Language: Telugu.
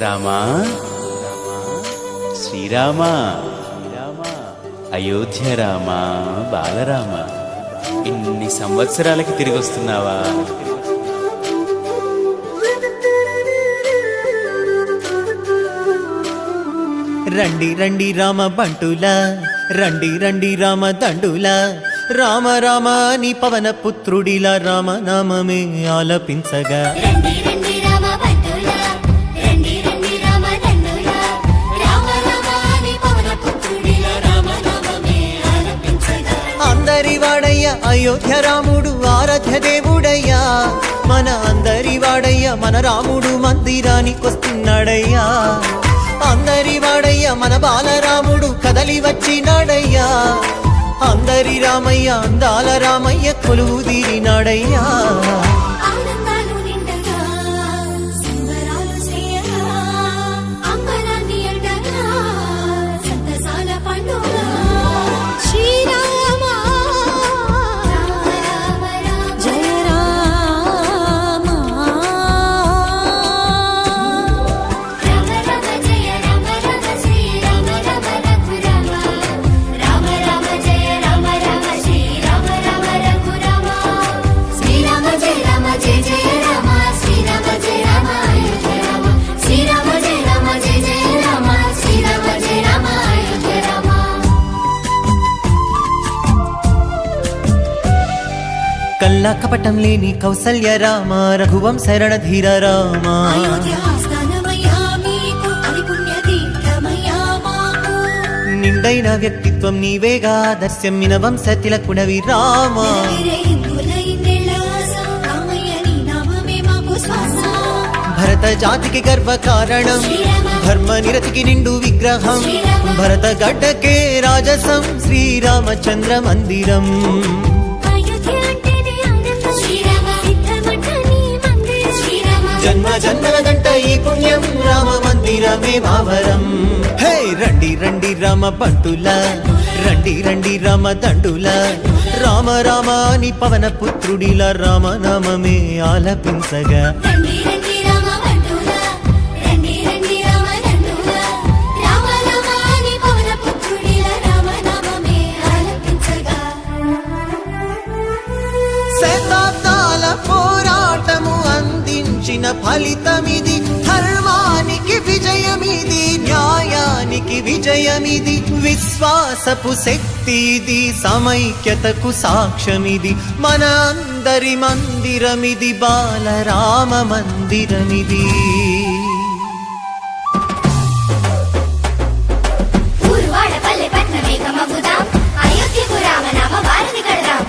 రామా శ్రీరామా అయోధ్య రామా బాలరామ, ఇన్ని సంవత్సరాలకి తిరిగి వస్తున్నావా? రండి రండి రామ బంటులా, రండి రండి రామ దండులా, రామ రామ నీ పవన పుత్రుడిలా రామ నామమే ఆలపించగా. రండి రండి రామ బంటులా, రండి రండి రామ దండులా, రామ రామ నీ పవన పుత్రుడిలా రామ నామమే ఆలపించగా. అందరి వాడయ్య అయోధ్య రాముడు ఆరాధ్య దేవుడయ్యా, మన అందరి వాడయ్య మన రాముడు మందిరానికొస్తున్నాడయ్యా. అందరి వాడయ్య మన బాలరాముడు కదలి వచ్చినాడయ్యా. అందరి రామయ్య అందాల రామయ్య కొలువు తీరినాడయ్యా. ఆనందాలు నిండగా సంబరాలు చేయగా, అంబరాన్ని అండగా సంతసాల పండుగ. శ్రీరామ రామ రామ రామ జయ రామ, రామ రామ జయ రామ రామ శ్రీ రామ రామ రఘురామ, రామ రామ జయ రామ రామ శ్రీ రామ రామ రఘురామ, శ్రీరామ జయ రామ జయ జయ రామ, శ్రీరామ జయ రామ అయోధ్య రామ, శ్రీరామ జయ రామ జయ జయ రామ, శ్రీరామ జయ రామ అయోధ్య రామ. కల్లా కపటం లేని కౌసల్య రామ, రఘువంశ రణధీర రామ. అయోధ్య ఆస్థానమయ్యా మీకు, అది పుణ్య తీర్థమయ్యా మాకు. నిండైన వ్యక్తిత్వం నీవేగా, దర్శమ్మిన వంశ తిలకుడవి రామ. నెరవేరే హిందువుల ఇన్నేళ్ల ఆశ, రామయ్య నీ నామమే మాకు శ్వాస. భరత జాతికి గర్వ కారణం, ధర్మ నిరతికి నిండు విగ్రహం. భరత గడ్డకే రాజసం, శ్రీరామచంద్ర మందిరం. అయోధ్య అంటేనే ఆనందం, శ్రీరామ సిద్ధమంట నీ మందిరం. శ్రీరామ జన్మ జన్మల గంట ఈ పుణ్యం, రామ మందిరమే భావరం. హే రండి రండి రామ బంటులా, రండి రండి రామ దండులా, రామ రామ నీ పవన పుత్రుడిలా రామ నామమే ఆలపించగా. రండి రండి రామ బంటులా, రండి రండి రామ దండులా, రామ రామ నీ పవన పుత్రుడిలా రామ నామమే ఆలపించగా. శతాబ్దాల పోరాటము అందించిన ఫలితమిది, ధర్మానికి విజయమిది, న్యాయానికి విజయమిది, విశ్వాసపు శక్తిది, సమైక్యతకు సాక్ష్యమిది, మన అందరి మందిరమిది, బాలరామ మందిరమిది. ఊరువాడ పల్లె పట్నమే కమగుదాం, అయోధ్యకు రామనామ వారధి కడదాం.